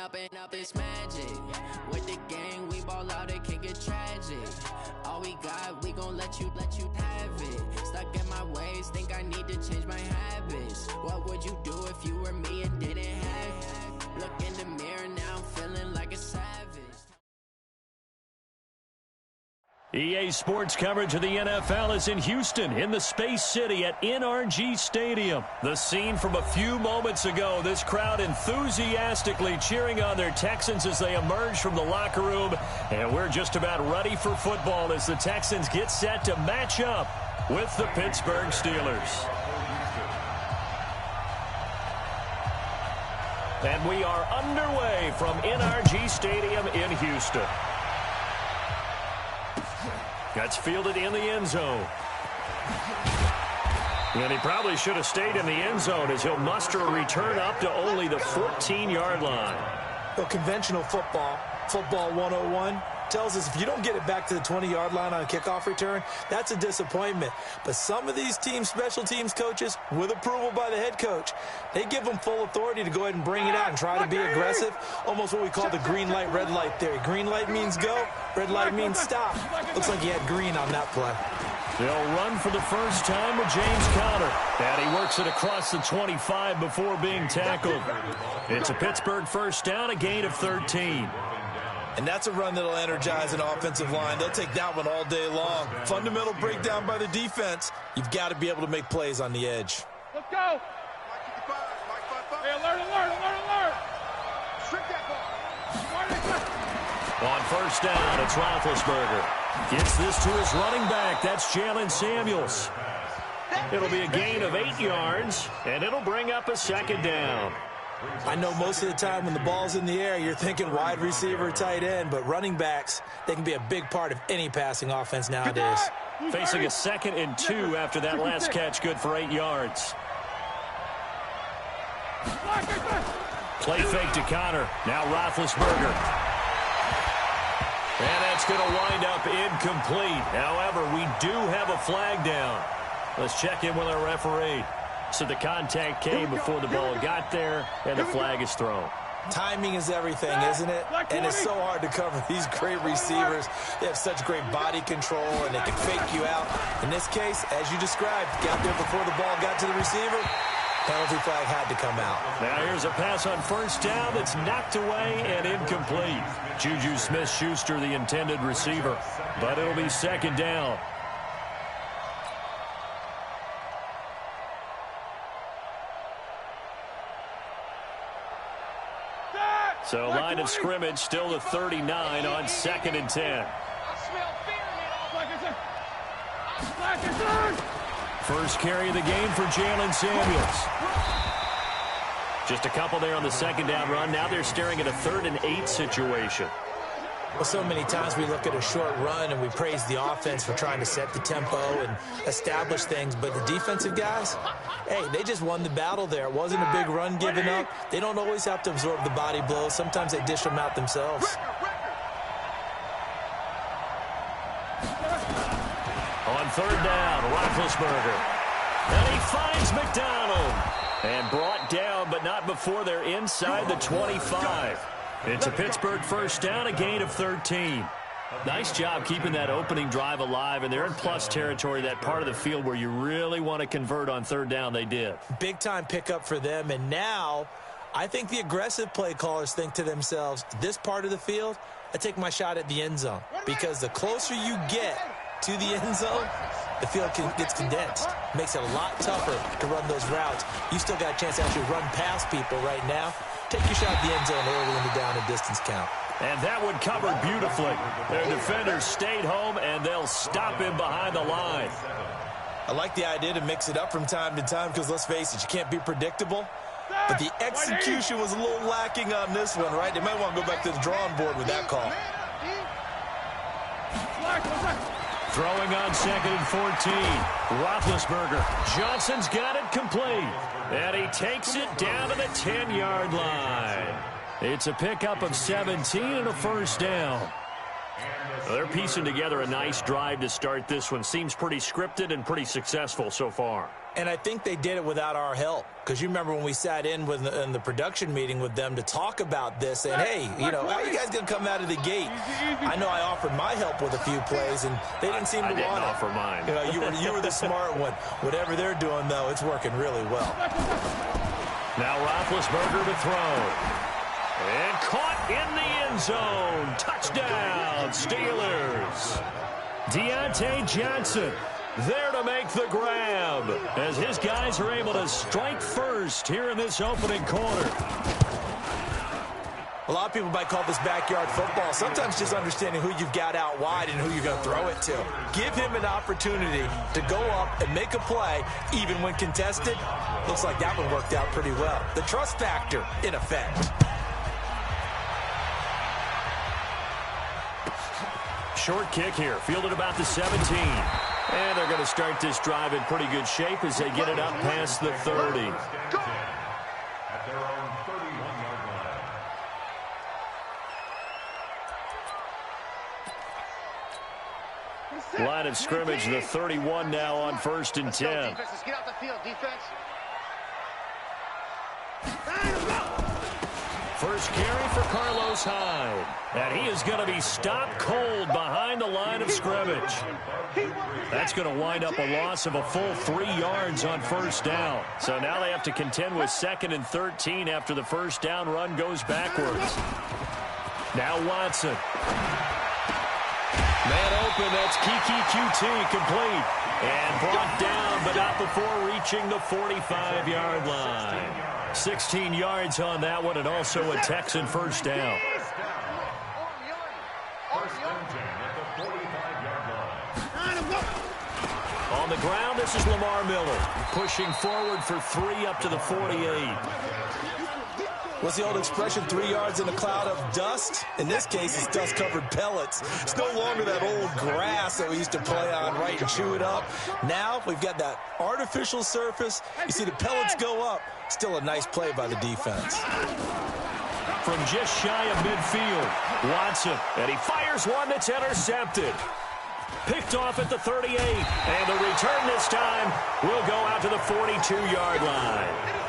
up and up, it's magic. With the gang, we ball out, it can get tragic. All we got, we gon' let you have it. Stuck in my ways, think I need to change my habits. What would you do if you were me and didn't have it? Look in the mirror, now I'm feeling like a savage. EA Sports coverage of the NFL is in Houston, in the Space City at NRG Stadium. The scene from a few moments ago, this crowd enthusiastically cheering on their Texans as they emerge from the locker room. And we're just about ready for football as the Texans get set to match up with the Pittsburgh Steelers. And we are underway from NRG Stadium in Houston. That's fielded in the end zone. And he probably should have stayed in the end zone as he'll muster a return up to only the 14-yard line. Well, conventional football 101, tells us if you don't get it back to the 20-yard line on a kickoff return, that's a disappointment. But some of these team special teams coaches, with approval by the head coach, they give them full authority to go ahead and bring it out and try to be aggressive, almost what we call the green light, red light theory. Green light means go, red light means stop. Looks like he had green on that play. They'll run for the first time with James Conner. And he works it across the 25 before being tackled. It's a Pittsburgh first down, a gain of 13. And that's a run that'll energize an offensive line. They'll take that one all day long. Fundamental breakdown by the defense. You've got to be able to make plays on the edge. Let's go. Hey, alert. On first down, it's Roethlisberger. Gets this to his running back. That's Jalen Samuels. It'll be a gain of 8 yards, and it'll bring up a second down. I know most of the time when the ball's in the air, you're thinking wide receiver, tight end, but running backs, they can be a big part of any passing offense nowadays. Facing a 2nd and 2 after that last catch, good for 8 yards. Play fake to Conner. Now Roethlisberger. And that's going to wind up incomplete. However, we do have a flag down. Let's check in with our referee. So the contact came before the ball got there, and the flag is thrown. Timing is everything, isn't it? And it's so hard to cover these great receivers. They have such great body control, and they can fake you out. In this case, as you described, got there before the ball got to the receiver. Penalty flag had to come out. Now here's a pass on first down that's knocked away and incomplete. Juju Smith-Schuster, the intended receiver, but it'll be second down. So line of scrimmage still to 39 on 2nd and 10. First carry of the game for Jalen Samuels. Just a couple there on the second down run. Now they're staring at a 3rd and 8 situation. Well, so many times we look at a short run and we praise the offense for trying to set the tempo and establish things, but the defensive guys, hey, they just won the battle there. It wasn't a big run given up. They don't always have to absorb the body blows. Sometimes they dish them out themselves. On 3rd down, Roethlisberger. And he finds McDonald. And brought down, but not before they're inside the 25. It's a Pittsburgh first down, a gain of 13. Nice job keeping that opening drive alive, and they're in plus territory, that part of the field where you really want to convert on 3rd down. They did. Big-time pickup for them, and now I think the aggressive play callers think to themselves, this part of the field, I take my shot at the end zone, because the closer you get to the end zone, the field gets condensed. Makes it a lot tougher to run those routes. You still got a chance to actually run past people right now. Take your shot at the end zone early in the down and distance count. And that one covered beautifully. Their defenders stayed home, and they'll stop him behind the line. I like the idea to mix it up from time to time because, let's face it, you can't be predictable. But the execution was a little lacking on this one, right? They might want to go back to the drawing board with that call. Throwing on 2nd and 14. Roethlisberger. Johnson's got it complete. And he takes it down to the 10-yard line. It's a pickup of 17 and a first down. They're piecing together a nice drive to start this one. Seems pretty scripted and pretty successful so far. And I think they did it without our help. Because you remember when we sat in the production meeting with them to talk about this, and hey, you know, how are you guys going to come out of the gate? I know I offered my help with a few plays, and they didn't seem to want it. I didn't offer mine. You know, you were the smart one. Whatever they're doing, though, it's working really well. Now Roethlisberger to throw. And caught in the end zone. Touchdown, Steelers. Deontay Johnson there to make the grab as his guys are able to strike first here in this opening quarter. A lot of people might call this backyard football. Sometimes just understanding who you've got out wide and who you're going to throw it to. Give him an opportunity to go up and make a play, even when contested. Looks like that one worked out pretty well. The trust factor, in effect. Short kick here, fielded about the 17. And they're going to start this drive in pretty good shape as they get it up past the 30. Line of scrimmage, the 31 now on 1st and 10. Let's get out the field, defense. First carry for Carlos Hyde. And he is going to be stopped cold behind the line of scrimmage. That's going to wind up a loss of a full 3 yards on 1st down. So now they have to contend with 2nd and 13 after the 1st down run goes backwards. Now Watson. Man open, that's Kiki QT complete. And brought down, but not before reaching the 45-yard line. 16 yards on that one, and also a Texan 1st down. On the ground, this is Lamar Miller. Pushing forward for 3 up to the 48. What's the old expression, 3 yards in a cloud of dust? In this case, it's dust-covered pellets. It's no longer that old grass that we used to play on, right, and chew it up. Now we've got that artificial surface. You see the pellets go up. Still a nice play by the defense. From just shy of midfield, Watson, and he fires one that's intercepted. Picked off at the 38, and the return this time will go out to the 42-yard line.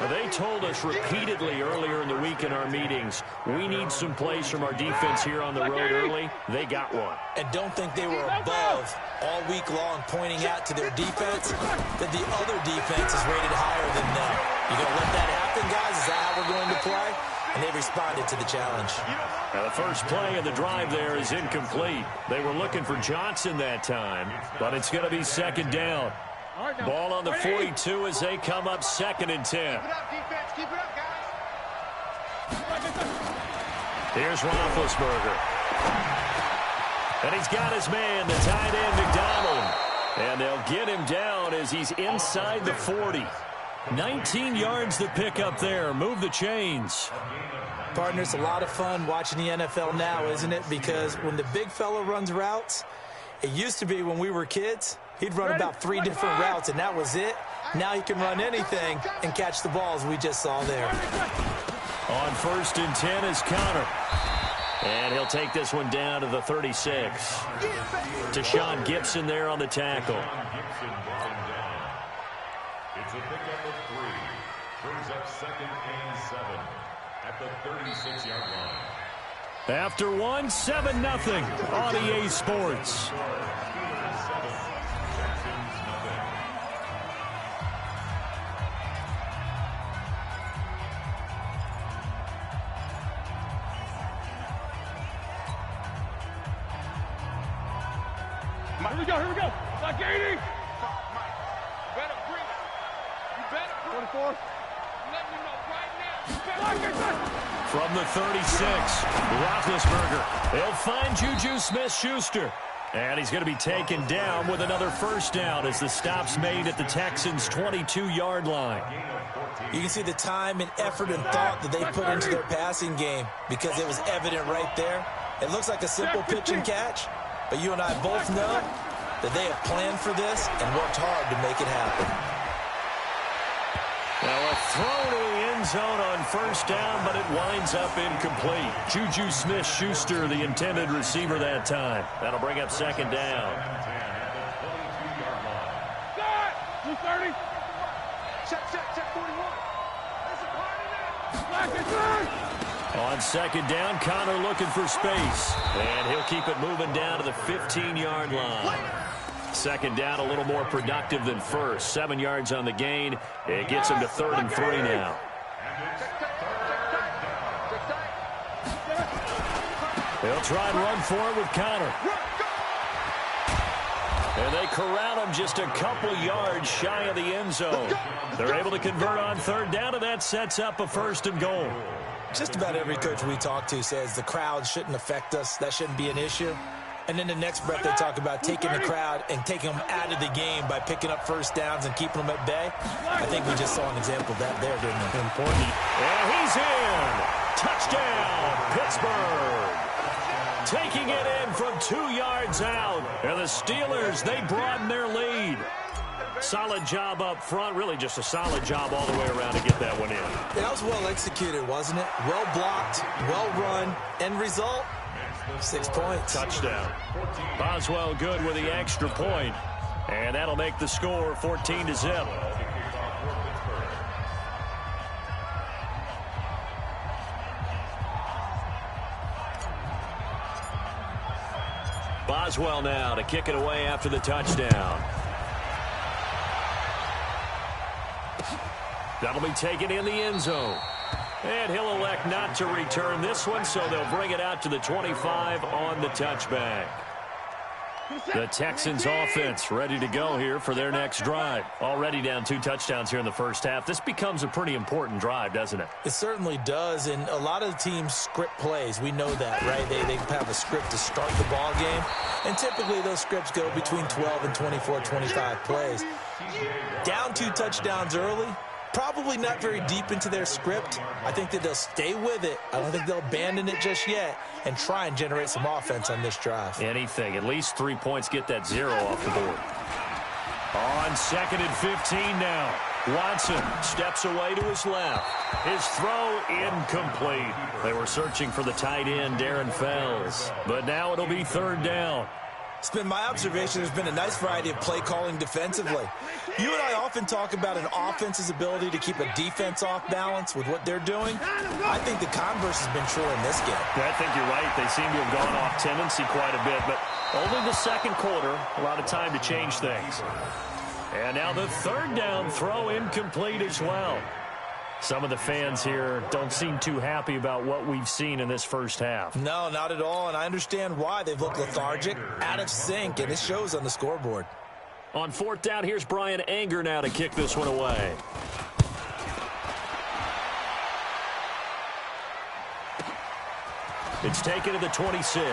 They told us repeatedly earlier in the week in our meetings, we need some plays from our defense here on the road early. They got one. And don't think they were above all week long pointing out to their defense that the other defense is rated higher than them. You going to let that happen, guys? Is that how we're going to play? And they responded to the challenge. Now the first play of the drive there is incomplete. They were looking for Johnson that time, but it's going to be 2nd down. Ball on the 42 as they come up 2nd and 10. Keep it up, defense. Keep it up, guys. Here's Roethlisberger. And he's got his man, the tight end, McDonald. And they'll get him down as he's inside the 40. 19 yards to pick up there. Move the chains. Partner, it's a lot of fun watching the NFL now, isn't it? Because when the big fella runs routes, it used to be when we were kids, he'd run about 3 different routes, and that was it. Now he can run anything and catch the balls we just saw there. On 1st and 10 is Connor. And he'll take this one down to the 36. Deshaun Gibson there on the tackle. It's a pickup of 3. Brings up 2nd and 7 at the 36-yard line. After 7-0 on EA Sports. Here we go, here we go. Like 80. You better bring it. You better bring it. 24. Let me know right now. From the 36, Roethlisberger. They'll find Juju Smith-Schuster. And he's going to be taken down with another 1st down as the stop's made at the Texans' 22-yard line. You can see the time and effort and thought that they put into their passing game because it was evident right there. It looks like a simple pitch and catch, but you and I both know that they have planned for this and worked hard to make it happen. Now a throw to the end zone on first down, but it winds up incomplete. Juju Smith-Schuster, the intended receiver that time. That'll bring up second down. 230. Check 41. On second down, Connor looking for space. And he'll keep it moving down to the 15-yard line. Second down, a little more productive than first. 7 yards on the gain. It gets him to 3rd and 3 now. They'll try and run for it with Connor. And they corral him just a couple yards shy of the end zone. They're able to convert on 3rd down, and that sets up a 1st and goal. Just about every coach we talk to says the crowd shouldn't affect us. That shouldn't be an issue. And then the next breath they talk about taking the crowd and taking them out of the game by picking up first downs and keeping them at bay. I think we just saw an example of that there, didn't we? Important. And he's in. Touchdown, Pittsburgh. Taking it in from 2 yards out. And the Steelers, they broaden their lead. Solid job up front. Really just a solid job all the way around to get that one in. That was well executed, wasn't it? Well blocked, well run. End result, 6 points. Touchdown. Boswell good with the extra point. And that'll make the score 14-0. Boswell now to kick it away after the touchdown. That'll be taken in the end zone. And he'll elect not to return this one, so they'll bring it out to the 25 on the touchback. The Texans offense ready to go here for their next drive. Already down 2 touchdowns here in the first half. This becomes a pretty important drive, doesn't it? It certainly does, and a lot of the teams script plays. We know that, right? They have a script to start the ball game, and typically those scripts go between 12 and 24, 25 plays. Down 2 touchdowns early, probably not very deep into their script. I think that they'll stay with it. I don't think they'll abandon it just yet and try and generate some offense on this drive. Anything. At least 3 points, get that 0 off the board. On 2nd and 15 now. Watson steps away to his left. His throw incomplete. They were searching for the tight end, Darren Fells. But now it'll be 3rd down. It's been my observation there's been a nice variety of play calling defensively. You and I often talk about an offense's ability to keep a defense off balance with what they're doing. I think the converse has been true in this game. I think you're right. They seem to have gone off tendency quite a bit, but only the 2nd quarter, a lot of time to change things. And now the 3rd down throw incomplete as well. Some of the fans here don't seem too happy about what we've seen in this first half. No, not at all, and I understand why. They've looked lethargic, out of sync, and it shows on the scoreboard. On 4th down, here's Brian Anger now to kick this one away. It's taken to the 26.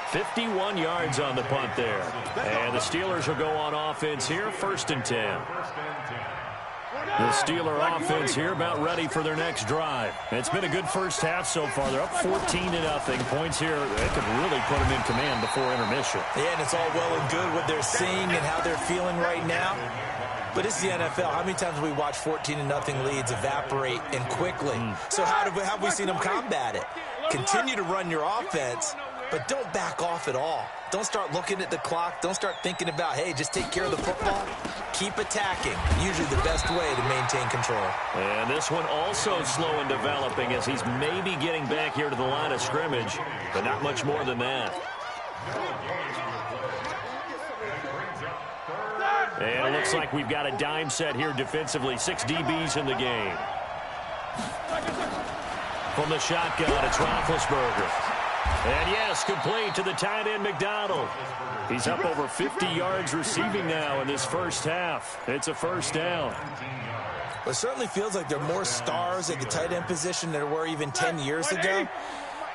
51 yards on the punt there. And the Steelers will go on offense here, 1st and 10. The Steeler offense here about ready for their next drive. It's been a good first half so far. They're up 14-0. Points here, they could really put them in command before intermission. Yeah, and it's all well and good what they're seeing and how they're feeling right now. But it's the NFL. How many times have we watched 14-0 leads evaporate and quickly? So how have we seen them combat it? Continue to run your offense, but don't back off at all. Don't start looking at the clock. Don't start thinking about, hey, just take care of the football. Keep attacking. Usually the best way to maintain control. And this one also slow in developing as he's maybe getting back here to the line of scrimmage, but not much more than that. And it looks like we've got a dime set here defensively. 6 DBs in the game. From the shotgun, it's Roethlisberger. And yes, complete to the tight end, McDonald. He's up over 50 yards receiving now in this first half. It's a 1st down. Well, it certainly feels like there are more stars at the tight end position than there were even 10 years ago.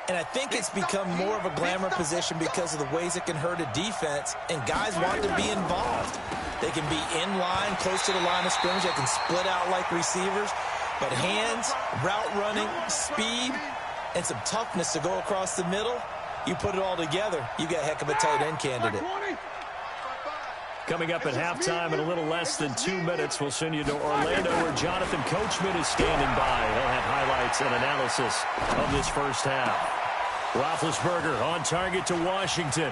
And I think it's become more of a glamour position because of the ways it can hurt a defense, and guys want to be involved. They can be in line, close to the line of scrimmage. They can split out like receivers. But hands, route running, speed, and some toughness to go across the middle, you put it all together, you got a heck of a tight end candidate. Coming up at halftime in a little less than 2 minutes, we'll send you to Orlando where Jonathan Coachman is standing by. He'll have highlights and analysis of this first half. Roethlisberger on target to Washington.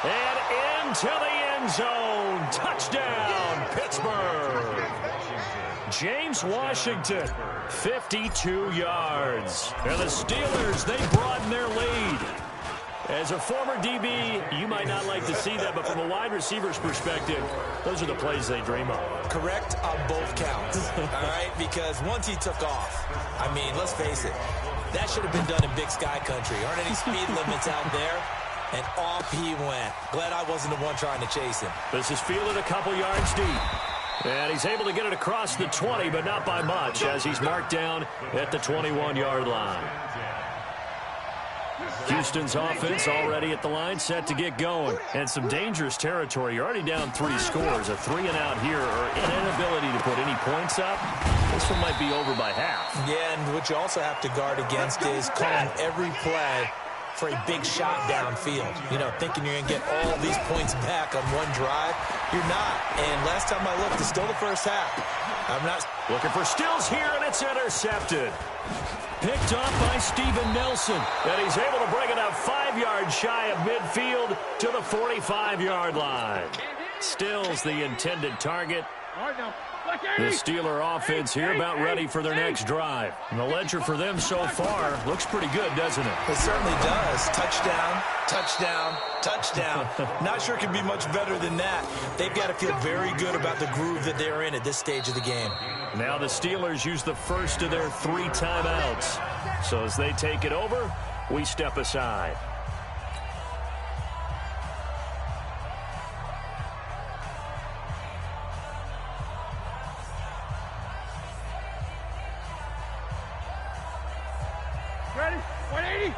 And into the end zone. Touchdown, Pittsburgh. James Washington, 52 yards. And the Steelers, they broaden their lead. As a former DB, you might not like to see that, but from a wide receiver's perspective, those are the plays they dream of. Correct on both counts, all right? Because once he took off, I mean, let's face it, that should have been done in Big Sky Country. Aren't any speed limits out there? And off he went. Glad I wasn't the one trying to chase him. This is fielded a couple yards deep. And he's able to get it across the 20, but not by much, as he's marked down at the 21-yard line. Houston's offense already at the line, set to get going. And some dangerous territory. You're already down 3 scores. A 3-and-out here, or an inability to put any points up. This one might be over by half. Yeah, and what you also have to guard against is calling every play for a big shot downfield. You know, thinking you're going to get all these points back on one drive. You're not. And last time I looked, it's still the first half. I'm not looking for Stills here, and it's intercepted. Picked off by Steven Nelson. And he's able to bring it up 5 yards shy of midfield to the 45-yard line. Stills the intended target. The Steeler offense here about ready for their next drive. And the ledger for them so far looks pretty good, doesn't it? It certainly does. Touchdown, touchdown, touchdown. Not sure it can be much better than that. They've got to feel very good about the groove that they're in at this stage of the game. Now the Steelers use the first of their 3 timeouts. So as they take it over, we step aside. Ready? 180.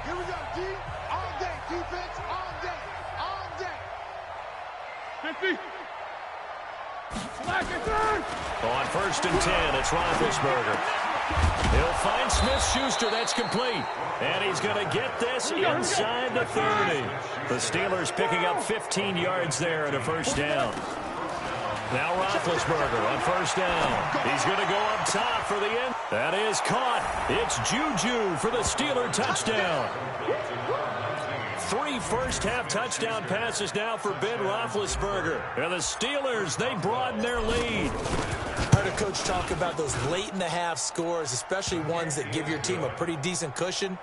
Here we go, D. All day. Defense all day. All day. 50. On 1st and 10, it's Roethlisberger. He'll find Smith-Schuster. That's complete. And he's going to get this inside the 30. The Steelers picking up 15 yards there and a first down. Now Roethlisberger on 1st down. He's going to go up top for the end. That is caught. It's Juju for the Steeler touchdown. 3 first-half touchdown passes now for Ben Roethlisberger. And the Steelers, they broaden their lead. I heard a coach talk about those late-in-the-half scores, especially ones that give your team a pretty decent cushion.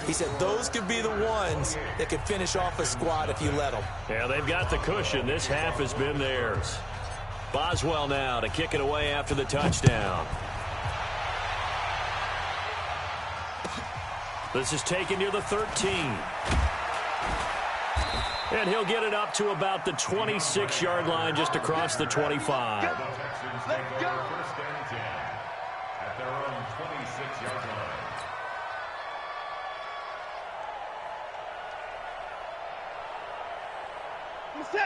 He said those could be the ones that could finish off a squad if you let them. Yeah, they've got the cushion. This half has been theirs. Boswell now to kick it away after the touchdown. This is taken near the 13. And he'll get it up to about the 26-yard line just across the 25. Let's go. 1st and 10 at their own 26-yard line.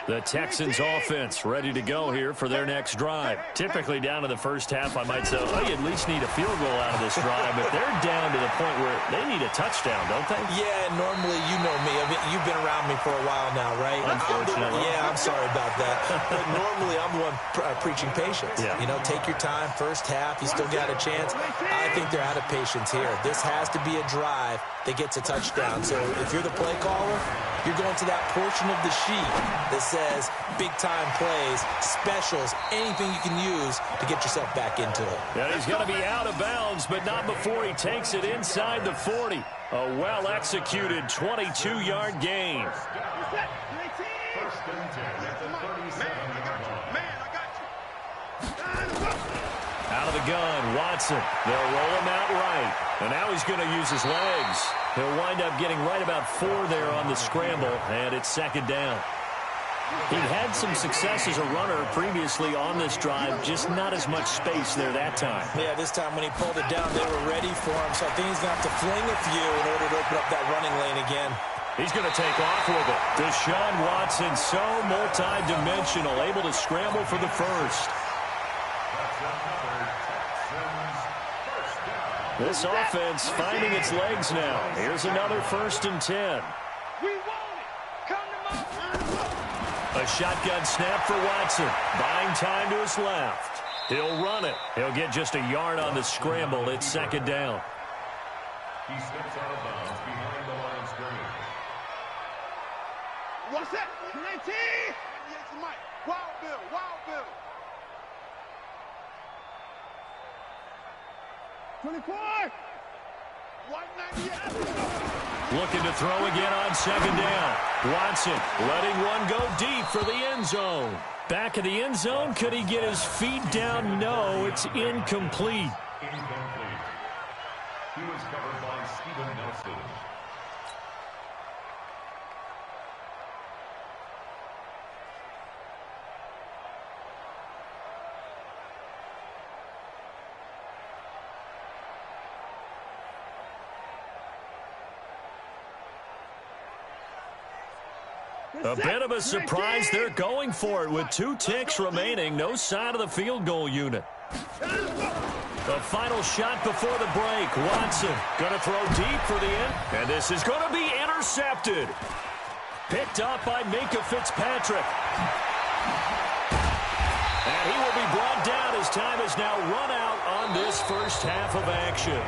The Texans offense ready to go here for their next drive. Typically down to the first half, I might say, oh, you at least need a field goal out of this drive. But they're down to the point where they need a touchdown, don't they? Yeah, normally, you know me. I mean, you've been around me for a while now, right? Unfortunately. Yeah, I'm sorry about that. But normally, I'm the one preaching patience. Yeah. You know, take your time. First half, you still got a chance. I think they're out of patience here. This has to be a drive that gets a touchdown. So if you're the play caller, you're going to that portion of the sheet that says big-time plays, specials, anything you can use to get yourself back into it. Yeah, he's going to be out of bounds, but not before he takes it inside the 40. A well-executed 22-yard gain. Out of the gun, Watson. They'll roll him out right. And now he's going to use his legs. He'll wind up getting right about 4 there on the scramble, and it's 2nd down. He'd had some success as a runner previously on this drive, just not as much space there that time. Yeah, this time when he pulled it down, they were ready for him, so I think he's going to have to fling a few in order to open up that running lane again. He's going to take off with it. Deshaun Watson, so multi-dimensional, able to scramble for the first. This offense finding its legs now. Here's another 1st and 10. We want it. Come to my A shotgun snap for Watson. Buying time to his left. He'll run it. He'll get just a yard on the scramble. It's second down. He steps out of bounds behind the line of scrimmage. What's that? 19! Wild Bill, Wild Bill. 24! 198. Looking to throw again on second down. Watson letting one go deep for the end zone. Back of the end zone. Could he get his feet down? No, it's incomplete. Incomplete. He was covered by Steven Nelson. A bit of a surprise. They're going for it with 2 ticks remaining. No sign of the field goal unit. The final shot before the break. Watson going to throw deep for the end. And this is going to be intercepted. Picked up by Minkah Fitzpatrick. And he will be brought down as time has now run out on this first half of action.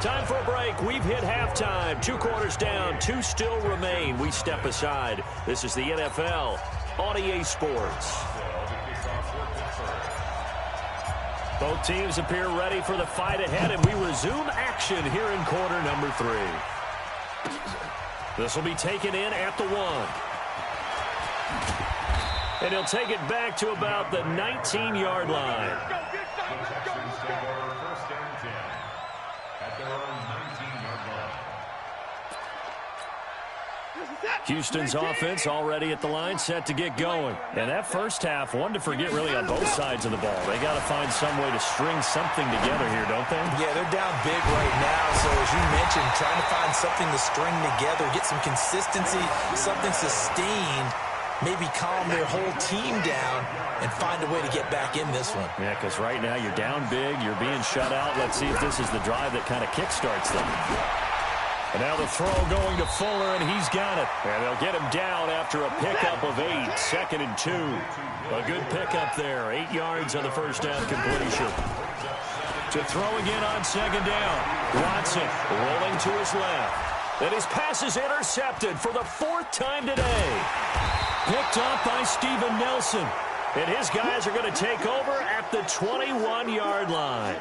Time for a break. We've hit halftime. 2 quarters down. 2 still remain. We step aside. This is the NFL on EA Sports. Both teams appear ready for the fight ahead, and we resume action here in quarter number 3. This will be taken in at the 1. And he'll take it back to about the 19-yard line. Houston's offense already at the line, set to get going. And that first half, one to forget really on both sides of the ball. They got to find some way to string something together here, don't they? Yeah, they're down big right now. So as you mentioned, trying to find something to string together, get some consistency, something sustained, maybe calm their whole team down and find a way to get back in this one. Yeah, because right now you're down big, you're being shut out. Let's see if this is the drive that kind of kickstarts them. And now the throw going to Fuller, and he's got it. And they'll get him down after a pickup of 8, 2nd and 2. A good pickup there, 8 yards on the first down completion. To throw again on second down. Watson rolling to his left. And his pass is intercepted for the 4th time today. Picked up by Steven Nelson. And his guys are going to take over at the 21-yard line.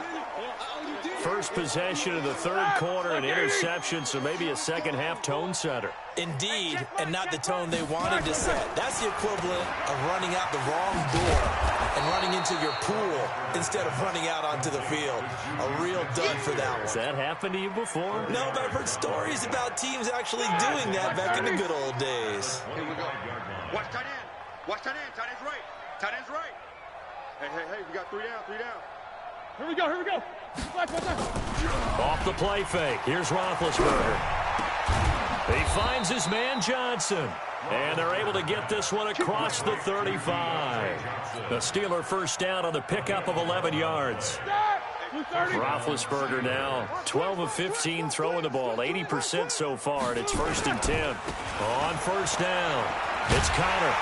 First possession of the 3rd quarter, an interception, so maybe a second-half tone setter. Indeed, and not the tone they wanted to set. That's the equivalent of running out the wrong door and running into your pool instead of running out onto the field. A real dud for that one. Has that happened to you before? No, but I've heard stories about teams actually doing that back in the good old days. Here we go. Watch tight end. Watch tight end. Tight end's right. Tight end's right. Hey, we got 3 down, 3 down. Here we go, here we go. Off the play fake. Here's Roethlisberger. He finds his man Johnson. And they're able to get this one across the 35. The Steeler first down on the pickup of 11 yards. Roethlisberger now 12 of 15 throwing the ball. 80% so far, and it's 1st and 10. On first down, it's Connor.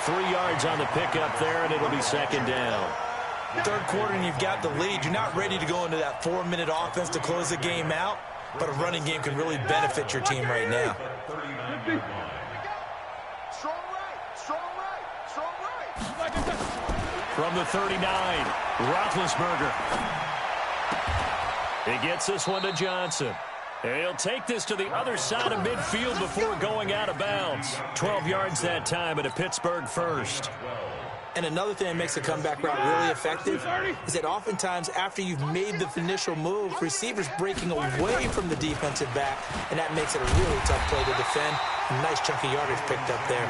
3 yards on the pickup there, and it'll be 2nd down. 3rd quarter and you've got the lead. You're not ready to go into that 4-minute offense to close the game out, but a running game can really benefit your team right now. From the 39, Roethlisberger. He gets this one to Johnson. And he'll take this to the other side of midfield before going out of bounds. 12 yards that time and a Pittsburgh first. And another thing that makes a comeback route really effective is that oftentimes after you've made the initial move, receivers breaking away from the defensive back, and that makes it a really tough play to defend. A nice chunk of yardage picked up there.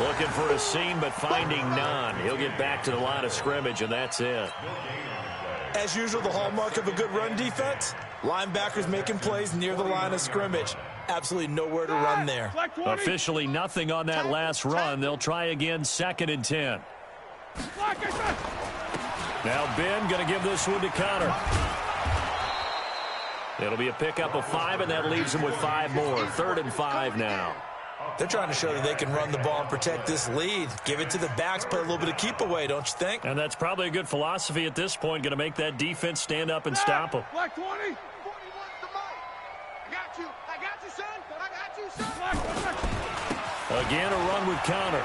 Looking for a seam, but finding none. He'll get back to the line of scrimmage, and that's it. As usual, the hallmark of a good run defense, linebackers making plays near the line of scrimmage. Absolutely nowhere to run there. Officially nothing on that last run. They'll try again, 2nd and 10. Now Ben going to give this one to Connor. It'll be a pickup of 5, and that leaves him with 5 more. 3rd and 5 now. They're trying to show that they can run the ball and protect this lead. Give it to the backs, play a little bit of keep away, don't you think? And that's probably a good philosophy at this point, going to make that defense stand up and stop them. Black 20. 41 the mic. I got you, son. I got you, son. Black. Again, a run with Connor.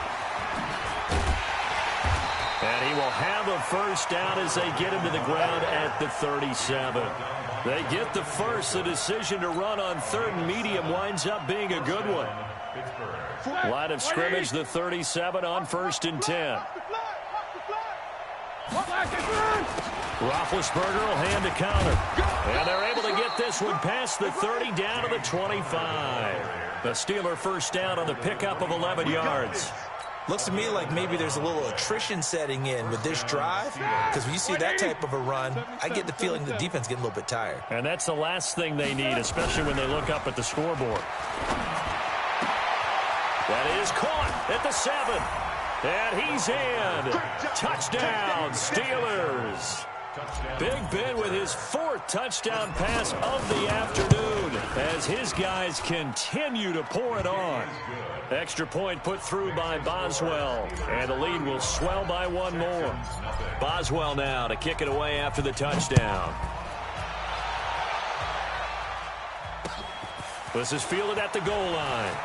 And he will have a first down as they get him to the ground at the 37. They get the first. The decision to run on third and medium winds up being a good one. Line of scrimmage, the 37 on 1st and 10. Roethlisberger will hand to Connor. And they're able to get this one past the 30 down to the 25. The Steeler first down on the pickup of 11 yards. Looks to me like maybe there's a little attrition setting in with this drive, because when you see that type of a run, I get the feeling the defense getting a little bit tired. And that's the last thing they need, especially when they look up at the scoreboard. That is caught at the 7. And he's in. Touchdown, Steelers. Big Ben with his 4th touchdown pass of the afternoon as his guys continue to pour it on. Extra point put through by Boswell, and the lead will swell by one more. Boswell now to kick it away after the touchdown. This is fielded at the goal line.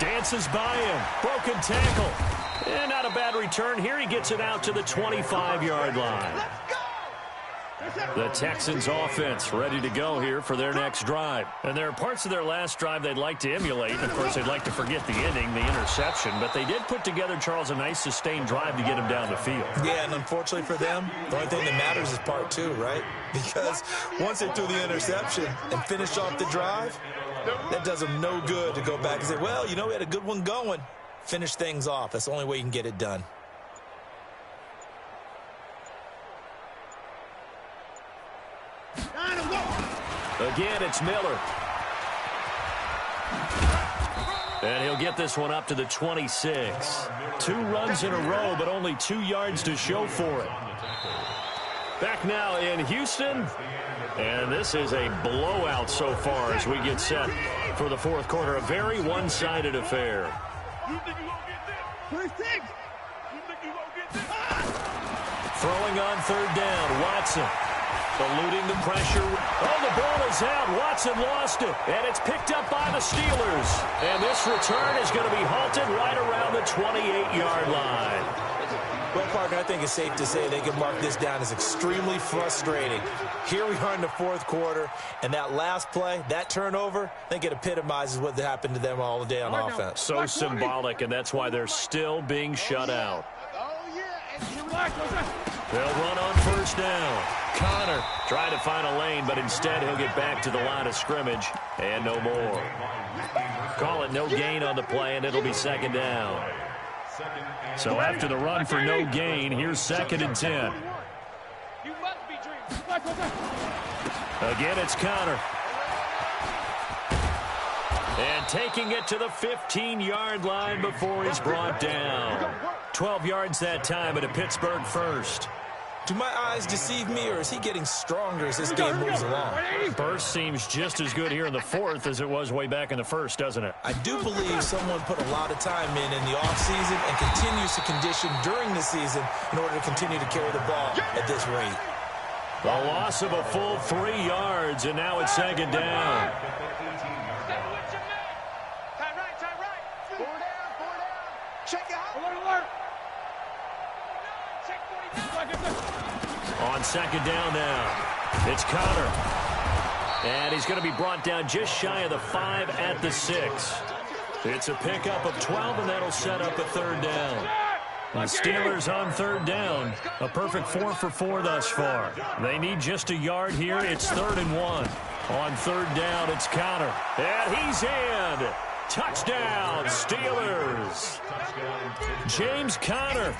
Dances by him. Broken tackle. And not a bad return here. He gets it out to the 25-yard line. The Texans offense ready to go here for their next drive. And there are parts of their last drive they'd like to emulate. And, of course, they'd like to forget the ending, the interception. But they did put together, Charles, a nice sustained drive to get him down the field. Yeah, and unfortunately for them, the only thing that matters is part 2, right? Because once they threw the interception and finished off the drive, that does them no good to go back and say, well, you know, we had a good one going. Finish things off. That's the only way you can get it done. Again, it's Miller. And he'll get this one up to the 26. 2 runs in a row, but only 2 yards to show for it. Back now in Houston. And this is a blowout so far as we get set for the 4th quarter. A very one-sided affair. Throwing on 3rd down, Watson. Eluding the pressure. Oh, the ball is out. Watson lost it. And it's picked up by the Steelers. And this return is going to be halted right around the 28-yard line. Well, Parker, I think it's safe to say they can mark this down as extremely frustrating. Here we are in the 4th quarter, and that last play, that turnover, I think it epitomizes what happened to them all day on offense. So symbolic, and that's why they're still being shut out. They'll run on 1st down. Connor trying to find a lane, but instead he'll get back to the line of scrimmage, and no more. Call it no gain on the play, and it'll be 2nd down. So after the run for no gain, here's 2nd and 10. Again, it's Connor. And taking it to the 15-yard line before he's brought down. 12 yards that time at a Pittsburgh first. Do my eyes deceive me, or is he getting stronger as this game moves along? Burst seems just as good here in the 4th as it was way back in the 1st, doesn't it? I do believe someone put a lot of time in the offseason and continues to condition during the season in order to continue to carry the ball at this rate. The loss of a full 3 yards, and now it's 2nd down. On 2nd down now, it's Connor. And he's going to be brought down just shy of the 5 at the 6. It's a pickup of 12, and that'll set up a 3rd down. The Steelers on 3rd down. A perfect 4 for 4 thus far. They need just a yard here. It's 3rd and 1. On 3rd down, it's Connor. And he's in. Touchdown, Steelers. James Conner,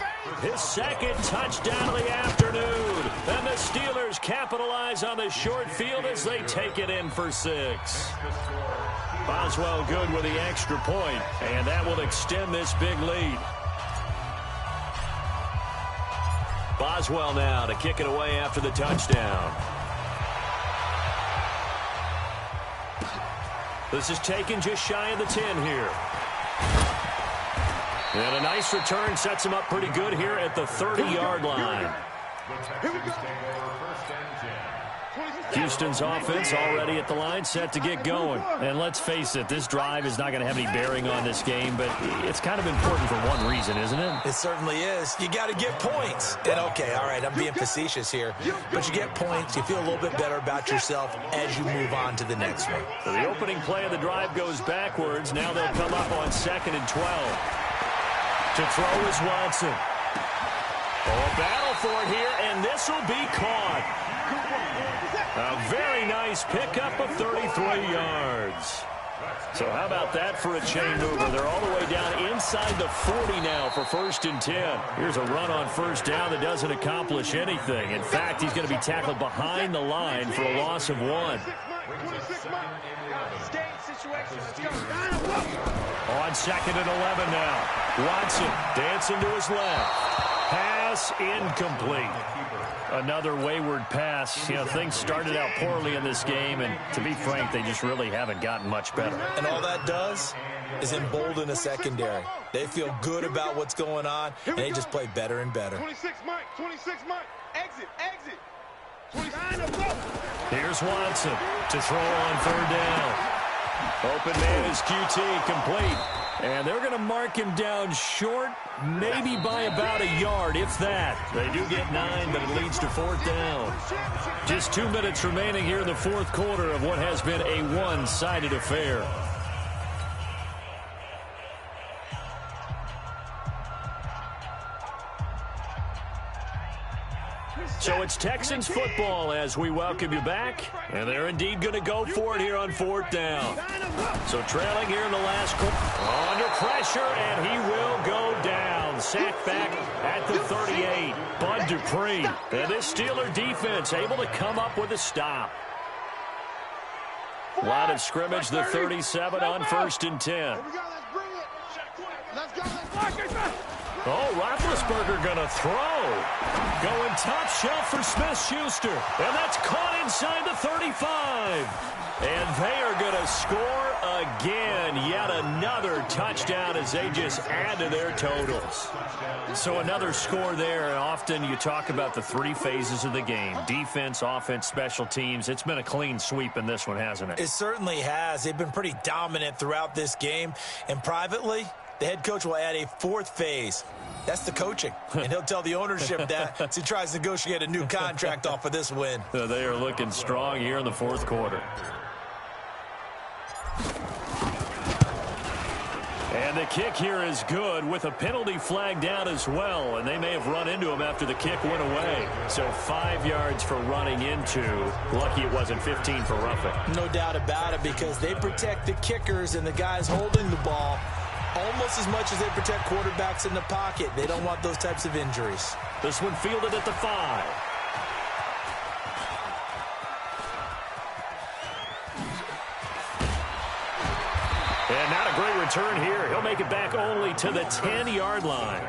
his 2nd touchdown of the afternoon. And the Steelers capitalize on the short field as they take it in for 6. Boswell good with the extra point, and that will extend this big lead. Boswell now to kick it away after the touchdown. This is taken just shy of the 10 here. And a nice return sets him up pretty good here at the 30-yard line. Houston's offense already at the line, set to get going. And let's face it, this drive is not going to have any bearing on this game, but it's kind of important for one reason, isn't it? It certainly is. You got to get points. And okay, all right, I'm being facetious here, but you get points, you feel a little bit better about yourself as you move on to the next one. So the opening play of the drive goes backwards. Now they'll come up on 2nd and 12. To throw is Watson. Oh, a battle for it here, and this will be caught. A very nice pickup of 33 yards. So how about that for a chain mover? They're all the way down inside the 40 now for 1st and 10. Here's a run on 1st down that doesn't accomplish anything. In fact, he's going to be tackled behind the line for a loss of 1. On 2nd and 11 now. Watson dancing to his left. Pass incomplete. Another wayward pass. You know, things started out poorly in this game, and to be frank, they just really haven't gotten much better. And all that does is embolden a secondary. They feel good about what's going on, and they just play better and better. 26 Mike, 26 Mike, exit. 29 Here's Watson to throw on 3rd down. Open man is QT, complete. And they're going to mark him down short, maybe by about a yard, if that. They do get 9, but it leads to 4th down. Just 2 minutes remaining here in the 4th quarter of what has been a one-sided affair. So it's Texans football as we welcome you back. And they're indeed going to go for it here on 4th down. So trailing here in the last quarter. Under pressure, and he will go down. Sacked back at the 38. Bud Dupree. And this Steeler defense able to come up with a stop. Line of scrimmage, the 37 on 1st and 10. Oh, Roethlisberger going to throw. Going top shelf for Smith-Schuster. And that's caught inside the 35. And they are going to score again. Yet another touchdown as they just add to their totals. So another score there. And often you talk about the 3 phases of the game. Defense, offense, special teams. It's been a clean sweep in this one, hasn't it? It certainly has. They've been pretty dominant throughout this game. And privately, the head coach will add a 4th phase. That's the coaching. And he'll tell the ownership that as he tries to negotiate a new contract off of this win. They are looking strong here in the 4th quarter. And the kick here is good with a penalty flag down as well. And they may have run into him after the kick went away. So 5 yards for running into. Lucky it wasn't 15 for roughing. No doubt about it, because they protect the kickers and the guys holding the ball almost as much as they protect quarterbacks in the pocket. They don't want those types of injuries. This one fielded at the 5. And not a great return here. He'll make it back only to the 10-yard line.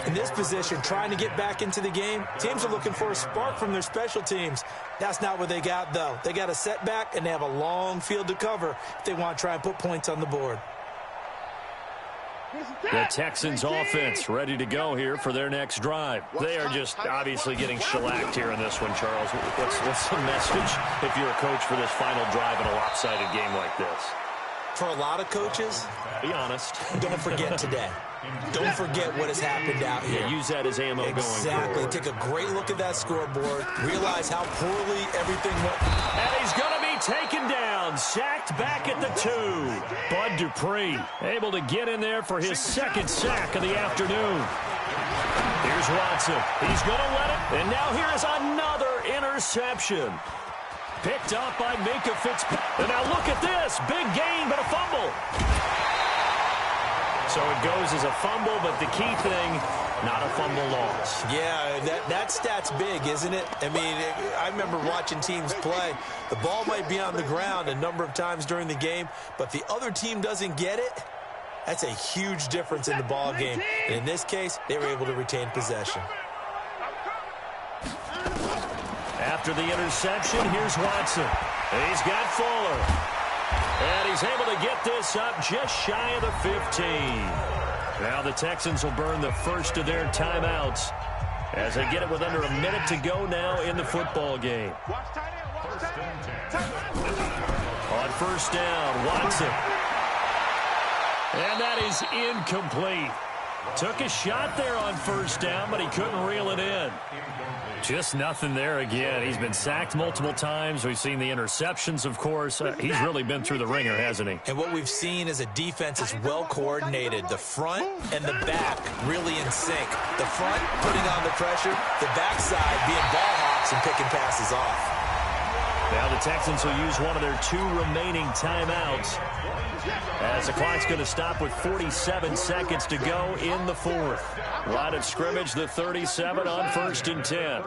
In this position, trying to get back into the game, teams are looking for a spark from their special teams. That's not what they got, though. They got a setback, and they have a long field to cover if they want to try and put points on the board. The Texans offense ready to go here for their next drive. They are just obviously getting shellacked here in this one, Charles. What's the message if you're a coach for this final drive in a lopsided game like this? For a lot of coaches, be honest. Don't forget today. Don't forget what has happened out here. Yeah, use that as ammo going forward. Take a great look at that scoreboard. Realize how poorly everything went. And he's going to be taken down. Sacked back at the 2. Bud Dupree able to get in there for his 2nd sack of the afternoon. Here's Watson. He's going to let it. And now here is another interception. Picked up by Minka Fitzpatrick. And now look at this. Big gain, but a fumble. So it goes as a fumble, but the key thing, not a fumble loss. Yeah, that stat's big, isn't it? I mean, I remember watching teams play. The ball might be on the ground a number of times during the game, but the other team doesn't get it. That's a huge difference in the ball game. And in this case, they were able to retain possession. After the interception, here's Watson. He's got Fuller. And he's able to get this up just shy of the 15. Now the Texans will burn the first of their timeouts as they get it with under a minute to go now in the football game. On first down, Watson. And that is incomplete. Took a shot there on first down, but he couldn't reel it in. Just nothing there again. He's been sacked multiple times. We've seen the interceptions, of course. He's really been through the ringer, hasn't he? And what we've seen is a defense that's well coordinated. The front and the back really in sync. The front putting on the pressure, the backside being ball hawks and picking passes off. Now the Texans will use one of their 2 remaining timeouts as the clock's going to stop with 47 seconds to go in the 4th. Line of scrimmage, the 37 on 1st and 10.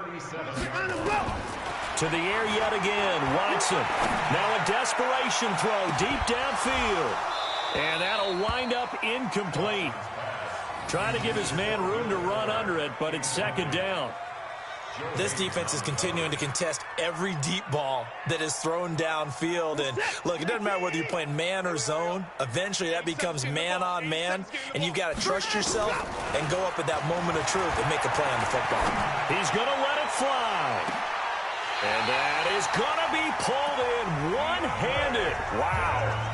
To the air yet again, Watson. Now a desperation throw deep downfield. And that'll wind up incomplete. Trying to give his man room to run under it, but it's 2nd down. This defense is continuing to contest every deep ball that is thrown downfield. And, look, it doesn't matter whether you're playing man or zone. Eventually, that becomes man-on-man, and you've got to trust yourself and go up at that moment of truth and make a play on the football. He's going to let it fly. And that is going to be pulled in one-handed. Wow.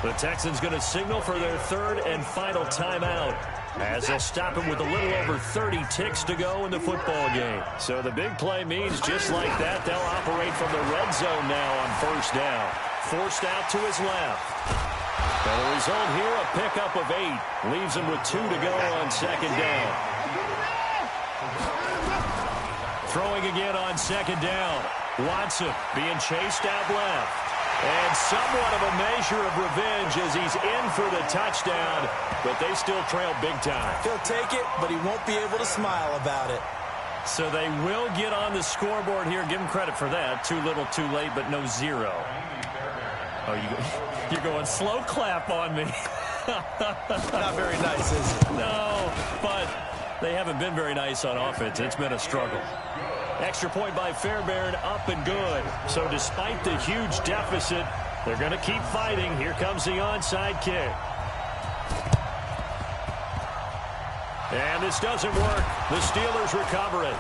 The Texans going to signal for their 3rd and final timeout, as they'll stop him with a little over 30 ticks to go in the football game. So the big play means just like that, they'll operate from the red zone now on first down. Forced out to his left. And the result here, a pickup of 8. Leaves him with 2 to go on 2nd down. Throwing again on 2nd down. Watson being chased out left. And somewhat of a measure of revenge as he's in for the touchdown, but they still trail big time. He'll take it, but he won't be able to smile about it. So they will get on the scoreboard here. Give him credit for that. Too little, too late, but no 0. Oh, you're going slow clap on me. Not very nice, is it? No, but they haven't been very nice on offense. It's been a struggle. Extra point by Fairbairn, up and good. So despite the huge deficit, they're going to keep fighting. Here comes the onside kick. And this doesn't work. The Steelers recover it.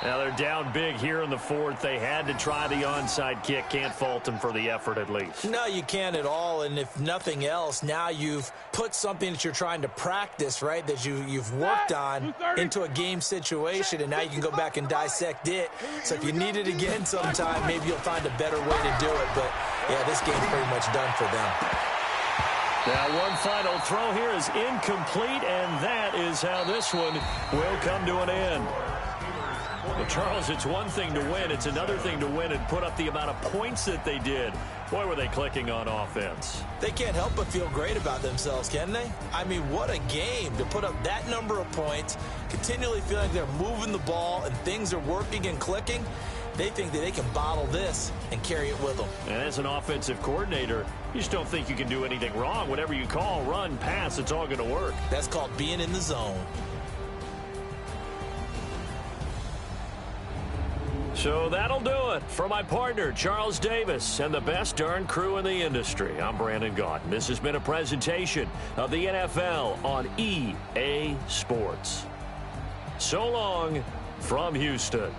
Now they're down big here in the 4th. They had to try the onside kick. Can't fault them for the effort at least. No, you can't at all. And if nothing else, now you've put something that you're trying to practice, right, that you've worked on into a game situation, and now you can go back and dissect it. So if you need it again sometime, maybe you'll find a better way to do it. But, yeah, this game's pretty much done for them. Now one final throw here is incomplete, and that is how this one will come to an end. Well, Charles, it's one thing to win. It's another thing to win and put up the amount of points that they did. Boy, were they clicking on offense. They can't help but feel great about themselves, can they? I mean, what a game to put up that number of points, continually feeling like they're moving the ball and things are working and clicking. They think that they can bottle this and carry it with them. And as an offensive coordinator, you just don't think you can do anything wrong. Whatever you call, run, pass, it's all going to work. That's called being in the zone. So that'll do it. For my partner, Charles Davis, and the best darn crew in the industry, I'm Brandon Gaudin. This has been a presentation of the NFL on EA Sports. So long from Houston.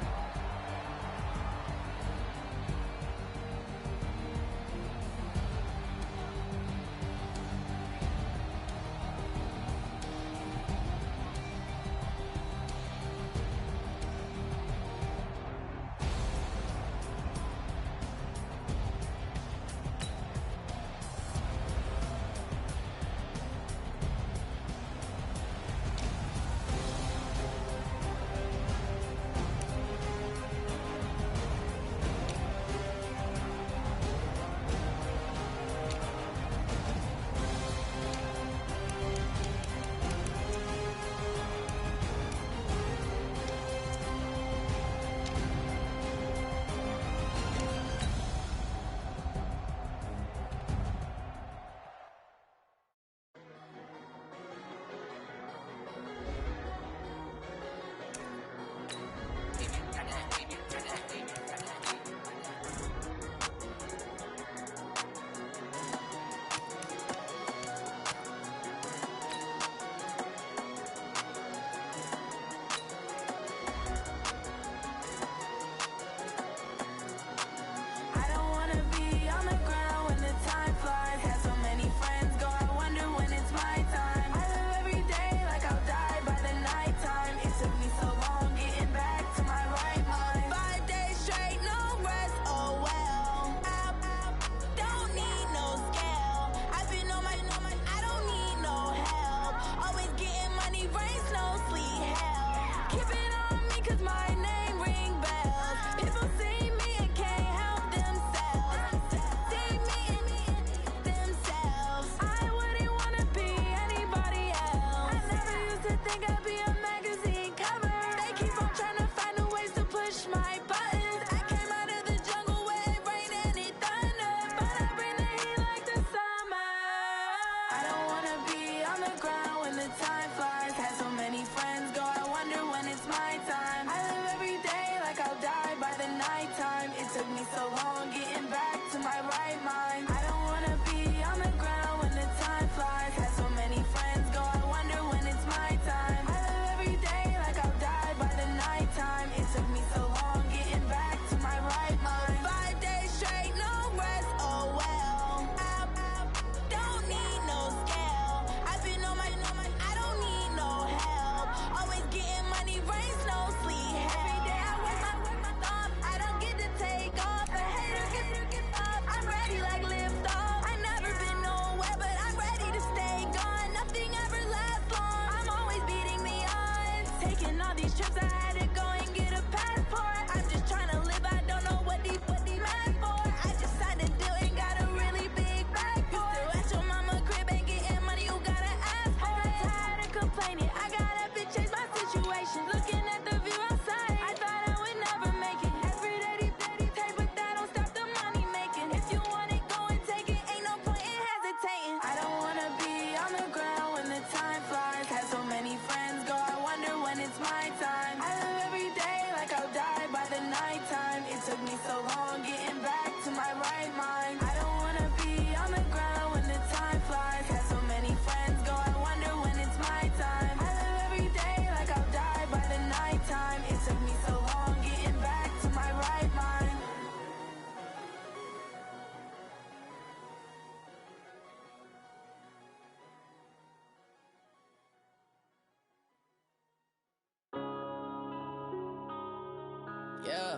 Yeah.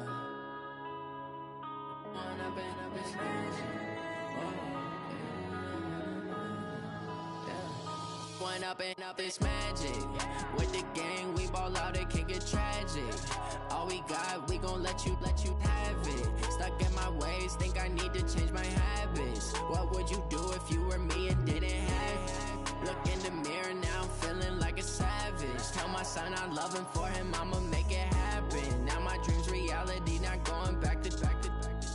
When I've been up this magic. When up and up it's magic. With the gang, we ball out, it can get tragic. All we got, we gon' let you have it. Stuck in my ways, think I need to change my habits. What would you do if you were me and didn't have it? Look in the mirror, now I'm feeling like a savage. Tell my son I love him, for him I'ma make it happen. Now my dream's reality, not going back to.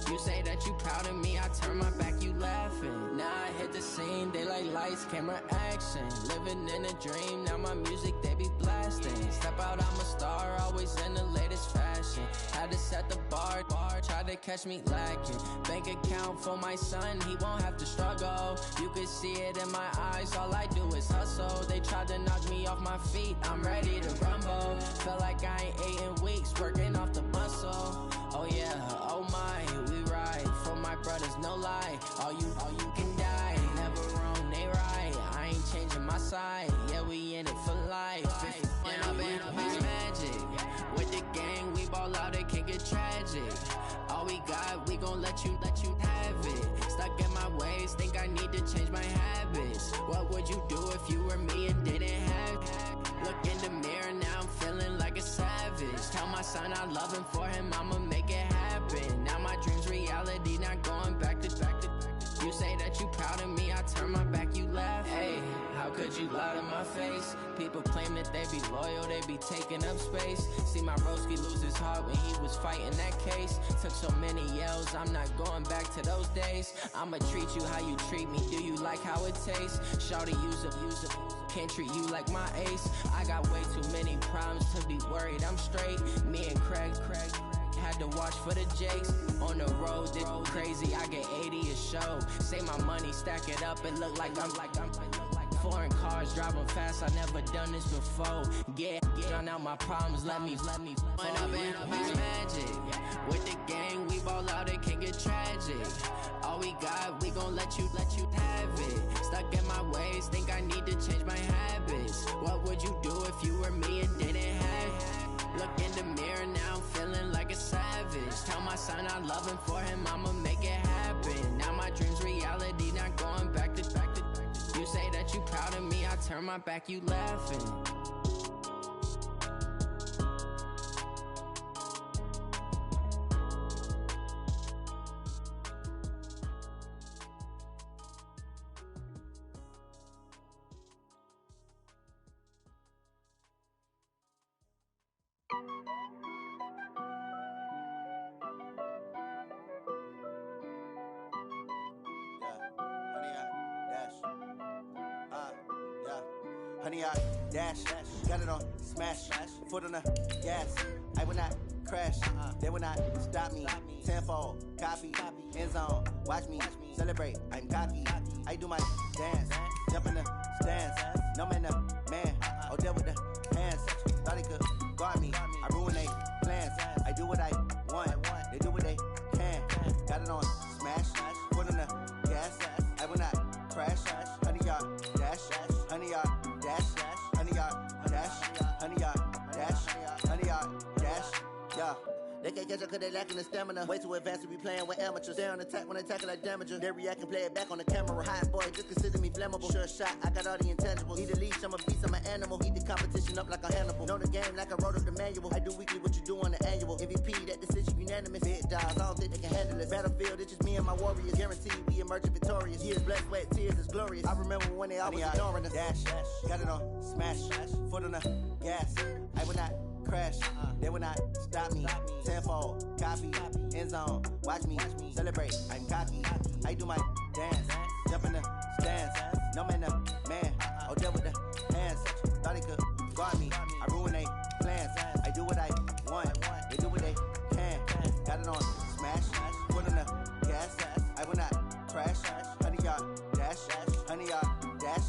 You say that you proud of me, I turn my back, you laughing. Now I hit the scene, they like lights, camera, action. Living in a dream, now my music, they be blasting. Step out, I'm a star, always in the latest fashion. Had to set the bar, try to catch me lacking. Bank account for my son, he won't have to struggle. You can see it in my eyes, all I do is hustle. They tried to knock me off my feet, I'm ready to rumble. Feel like I ain't ate in weeks, working off the muscle. Oh yeah, oh my, we ride for my brothers, no lie. All you can die, never wrong, they right. I ain't changing my side, yeah, we in it for life. When I've been up it's magic. With the gang, we ball out, it can get tragic. All we got, we gon' let you have it. Stuck in my ways, think I need to change my habits. What would you do if you were me and didn't have it? Look in the mirror, now I'm feeling like a savage. Tell my son I love him, for him I'ma make it happen. Now my dream's reality, not going back to. You say that you proud of me, I turn my back, you laugh. Hey, how could you lie to my face? People claim that they be loyal, they be taking up space. See my broski lose his heart when he was fighting that case. Took so many yells, I'm not going back to those days. I'ma treat you how you treat me, do you like how it tastes? Shawty, use a can't treat you like my ace. I got way too many problems to be worried, I'm straight. Me and Craig had to watch for the Jakes. On the road, this crazy, I get 80 a show. Say my money, stack it up, it look like I'm foreign cars, driving fast, I never done this before. Get drown out my problems, let me When I've been up it's magic. With the gang, we ball out, it can get tragic. All we got, we gon' let you have it. Stuck in my ways, think I need to change my habits. What would you do if you were me and didn't have it? Look in the mirror, now I'm feeling like a savage. Tell my son I love him, for him I'ma make it happen. Now my dream's reality, not going back to. You say that you proud of me, I turn my back, you laughing. Honey, I dash, got it on smash, foot on the gas. I will not crash, they will not stop me. Tenfold, copy, end zone, watch me celebrate. I'm cocky, I do my dance, jump in the stands. No man, the man, oh, deal with the hands. Thought he could guard me, I ruin they plans. I do what I want, they do what they can. Got it on smash, foot on the gas. I will not crash, honey, y'all dash, honey, y'all dash, honey, y'all dash, honey, y'all dash, honey, y'all dash, yeah. They can't catch up cause they lacking the stamina. Way too advanced to be playing with amateurs. Stay on attack when they tackle like damager. They react and play it back on the camera. Hot boy, just consider me flammable. Sure shot, I got all the intangibles. Need a leash, I'm a beast, I'm an animal. Heat the competition up like a Hannibal. Know the game like I wrote up the manual. I do weekly what you do on the annual. MVP, that decision unanimous. Big dogs, I don't think they can handle it. Battlefield, it's just me and my warriors. Guaranteed we emerging victorious. Years, blood, sweat, tears, is glorious. I remember when they always ignoring us. Dash, got it on smash, foot on the gas. I will not crash, they will not stop me. Tenfold, copy, end zone, watch me celebrate. I'm cocky, I do my dance, jump in the stands. No man, the man, oh, deal with the hands. Thought he could guard me, I ruin they plans. I do what I want, they do what they can. Got it on smash, foot on the gas. I will not crash, honey, y'all dash, honey, y'all dash,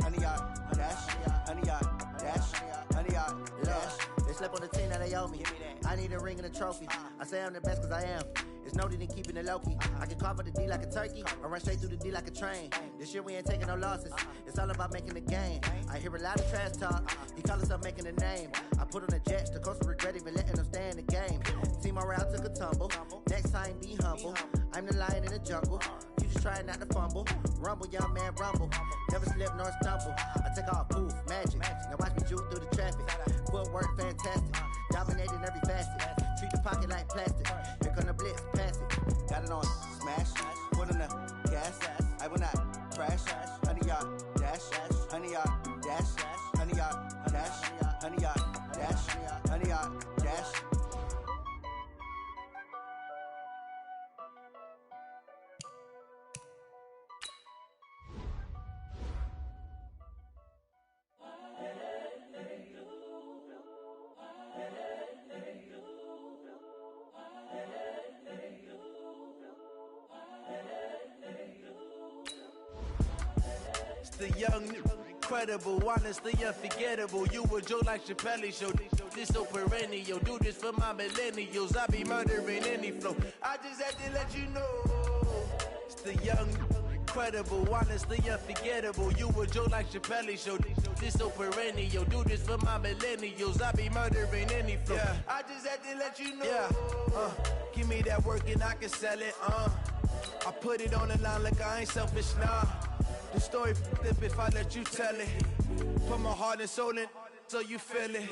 honey, y'all dash, honey, y'all dash, honey, y'all dash. They slept on the team, now they owe me. I need a ring and a trophy. I say I'm the best cause I am. It's no need in keeping it low-key. I can carve up the D like a turkey, or run straight through the D like a train. This year we ain't taking no losses. It's all about making the game. I hear a lot of trash talk. He call himself making a name. I put on the Jets, the coach will regret even letting them stay in the game. Team my route took a tumble. Next time, be humble. I'm the lion in the jungle. You just try not to fumble. Rumble, young man, rumble. Never slip nor stumble. I take off, poof, magic. Now watch me juke through the traffic. Footwork, fantastic. Dominating every facet. Treat the pocket like plastic. Here come the blitz, pass it. Got it on smash. Foot on the gas. I will not crash. 100-yard dash. 100-yard dash. 100-yard dash. 100-yard dash. 100-yard dash. The young, incredible, honestly unforgettable. You a Joe like Chappelle show. This so perennial. Do this for my millennials. I be murdering any flow. I just had to let you know. It's the young, incredible, honestly unforgettable. You a Joe like Chappelle show. This so perennial. Do this for my millennials. I be murdering any flow. Yeah. I just had to let you know. Yeah. Give me that work and I can sell it. I put it on the line like I ain't selfish, nah. The story flip if I let you tell it. Put my heart and soul in so you feel it.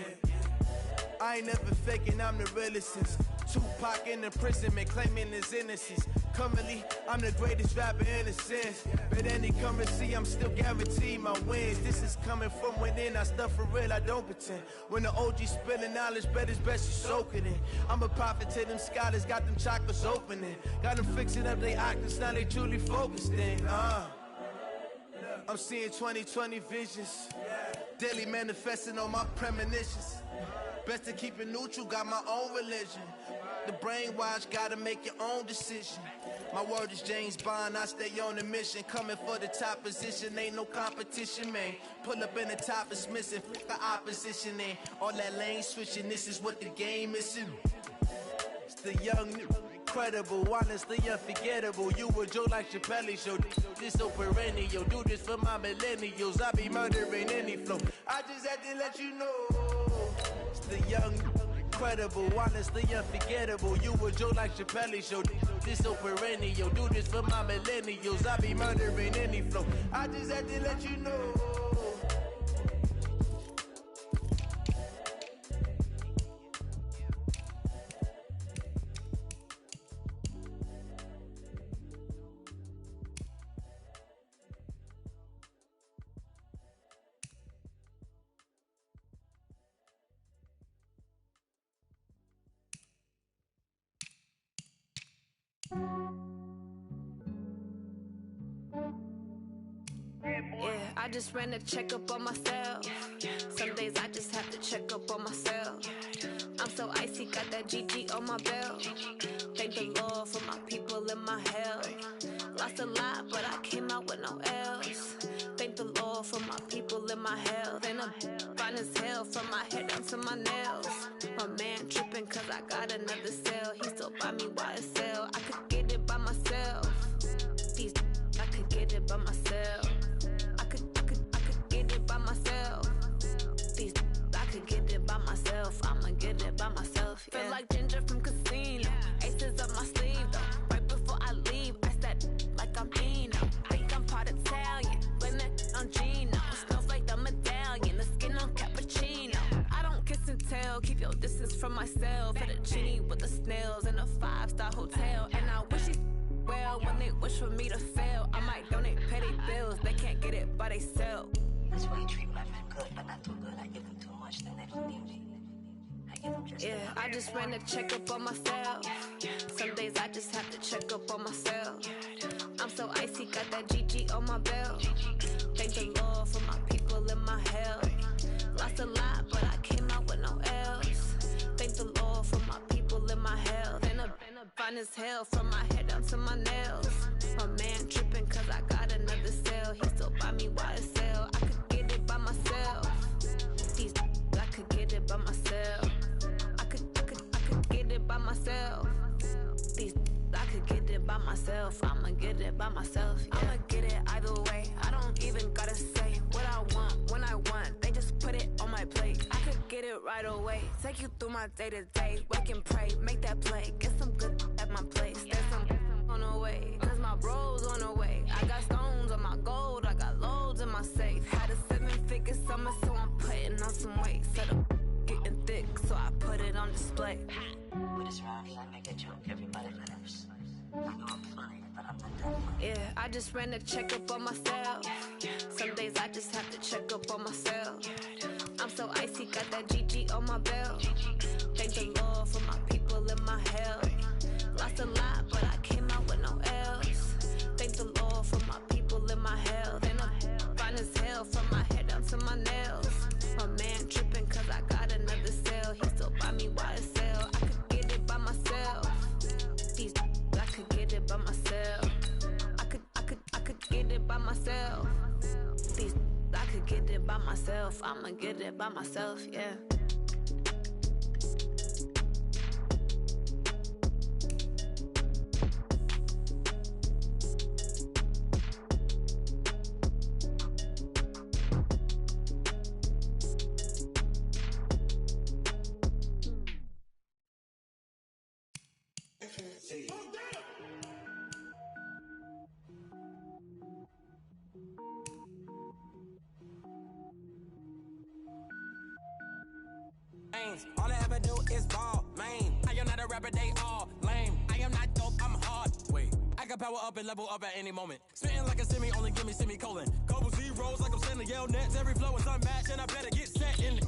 I ain't never faking, I'm the realest since Tupac in imprisonment, claiming his innocence. Currently, I'm the greatest rapper in a sense. But any currency, I'm still guaranteed my wins. This is coming from within, I stuff for real, I don't pretend. When the OG spilling knowledge, bet it's best you soak it in. I'm a prophet to them scholars, got them chakras opening. Got them fixing up they octaves, now they truly focused in. I'm seeing 2020 visions. Daily manifesting on my premonitions. Best to keep it neutral, got my own religion. The brainwash, gotta make your own decision. My word is James Bond, I stay on the mission. Coming for the top position, ain't no competition, man. Pull up in the top, it's missing, the opposition in. All that lane switching, this is what the game is in. It's the young, incredible, honestly unforgettable. You a Joe like Chappelle show. This so perennial. Do this for my millennials. I be murdering any flow. I just had to let you know. It's the young, incredible, honestly unforgettable. You a Joe like Chappelle show. This so perennial. Do this for my millennials. I be murdering any flow. I just had to let you know. Yeah, I just ran a checkup on myself. Some days I just have to check up on myself. I'm so icy, got that GG on my belt. Thank the Lord for my people and my health. Lost a lot, but I came out with no else. Thank the Lord for my people and my health. And I'm fine as hell from my head down to my nails. My man tripping cause I got another cell. He still buy me YSL. I could get it by myself. These I could get it by myself. I could get it by myself. These I could get it by myself. I'ma get it by myself. Yeah. Feel like Ginger from Casino. Aces up my sleeve though. Right before I leave, I said like I'm Dino. Think I'm part Italian. Blame that on Gino. Smells like the medallion. The skin on cappuccino. I don't kiss and tell. Keep your distance from myself. Fettuccine with the snails in a 5-star hotel. And I wish it well when they wish for me to fail. I might donate petty bills. They can't get it by themselves. That's why you treat my friend good, but not too good. I give them too much, then they don't need me. I give them just yeah, I just ran a checkup on myself. Some days I just have to check up on myself. I'm so icy, got that GG on my belt. Thank the Lord for my people and my health. Lost a lot, but I came out with no else. Thank the Lord for my people and my health. And I'm fine as hell from my head down to my nails. My man tripping cause I got another cell. He still buy me YSL. I could get it by myself. These I could get it by myself. I could get it by myself. These I could get it by myself. I'ma get it by myself. Yeah. I'ma get it either way. I don't even gotta say what I want when I want. They just put it on my plate. I could get get it right away. Take you through my day-to-day. Wake and pray, make that play. Get some good at my place. There's some on the way, cause my bro's on the way. I got stones on my gold, I got loads in my safe. Had a 7-figure summer, so I'm putting on some weight. Set up getting thick, so I put it on display. With this round, I make a joke, everybody laughs. I know I'm funny, but I'm not that funny. Yeah, I just ran a checkup on myself. Some days I just have to check up on myself. I'm so icy, got that GG on my belt. Thank the Lord for my people in my health. Lost a lot, but I came out with no L's. Thank the Lord for my people in my health. And I'm fine as hell from my head down to my nails. My man tripping cause I got another sale. He still buy me YSL. I could get it by myself. These I could get it by myself. I could get it by myself. These I could get it by myself. I'ma get it by myself, yeah. All I ever do is ball, man. I am not a rapper, they all lame. I am not dope, I'm hard. Wait, I can power up and level up at any moment. Spitting like a semi, only give me semicolon. Couple zeros like I'm sending yell nets. Every flow is unmatched, and I better get set in.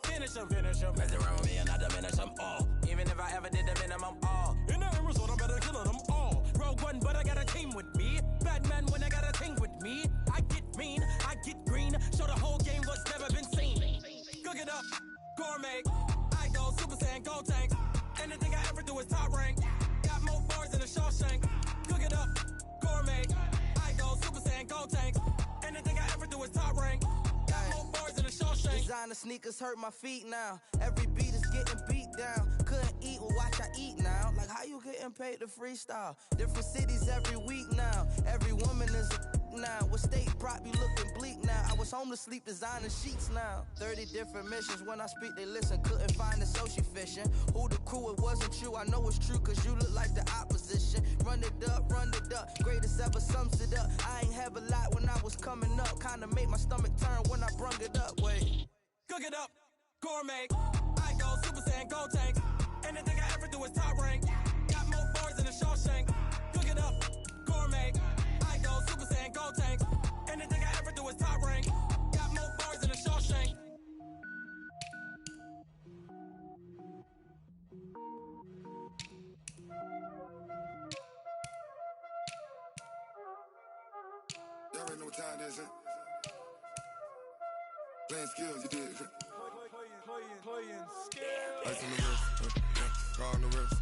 Finish them. Mess around with me and I diminish them all. Even if I ever did the minimum, all. In the end result, I'm better killing them all. Rogue one, but I got a team with me. Batman when I got a team with me. I get mean, I get green. Show the whole game what's never been seen. Cook it up. Gourmet, I go Super Saiyan, gold tank. Anything I ever do is top rank. Got more bars than a Shawshank. Cook it up, gourmet. I go Super Saiyan, gold tank. Anything I ever do is top rank. Got more bars than a Shawshank. Designer sneakers hurt my feet now. Every beat is getting beat down. Couldn't eat, well watch I eat now. Like how you getting paid to freestyle? Different cities every week now. Every woman is a now. What state prop you looking bleak now? I was home to sleep designing sheets now. 30 different missions. When I speak they listen. Couldn't find it so she fishing. Who the crew, it wasn't you. I know it's true cause you look like the opposition. Run it up. Greatest ever sums it up. I ain't have a lot when I was coming up. Kinda made my stomach turn when I brung it up. Wait. Cook it up, gourmet. I go Super Saiyan, gold tank. Anything I ever do is top rank. Got more bars than a Shawshank. Cook it up, gourmet. I go Super Saiyan, gold tank. Anything I ever do is top rank. Got more bars than a Shawshank. Y'all already know what time it is, huh? Playing skills, you did. Playing skills. Ice on the wrist, car on the wrist,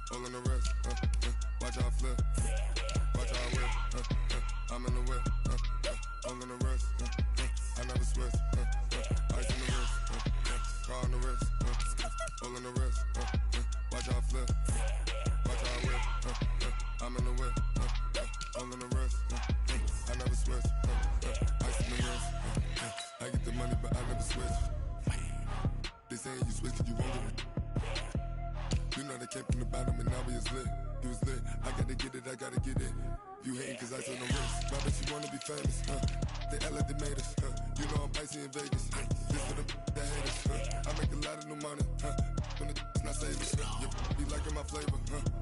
hole on the wrist, watch how I flip, watch how I whip, I'm in the whip, hole on the wrist, I never switch, ice on the wrist, car on the wrist, hole on the wrist, watch how I flip, watch how I whip, I'm in the whip, hole on the wrist, I never switch, ice on the wrist, I get the money but I never switch. They saying you switch cause you won't get it. You know they came from the bottom and now we is lit. You was lit, I gotta get it. You hating cause I on the wrist. Why bet you wanna be famous, They act like they made us, You know I'm icy in Vegas, This for the that hate us, I make a lot of new money, When it's not saving, You be liking my flavor,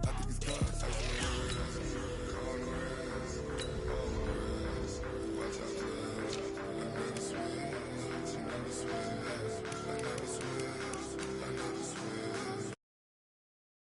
I think it's cause ice on the wrist.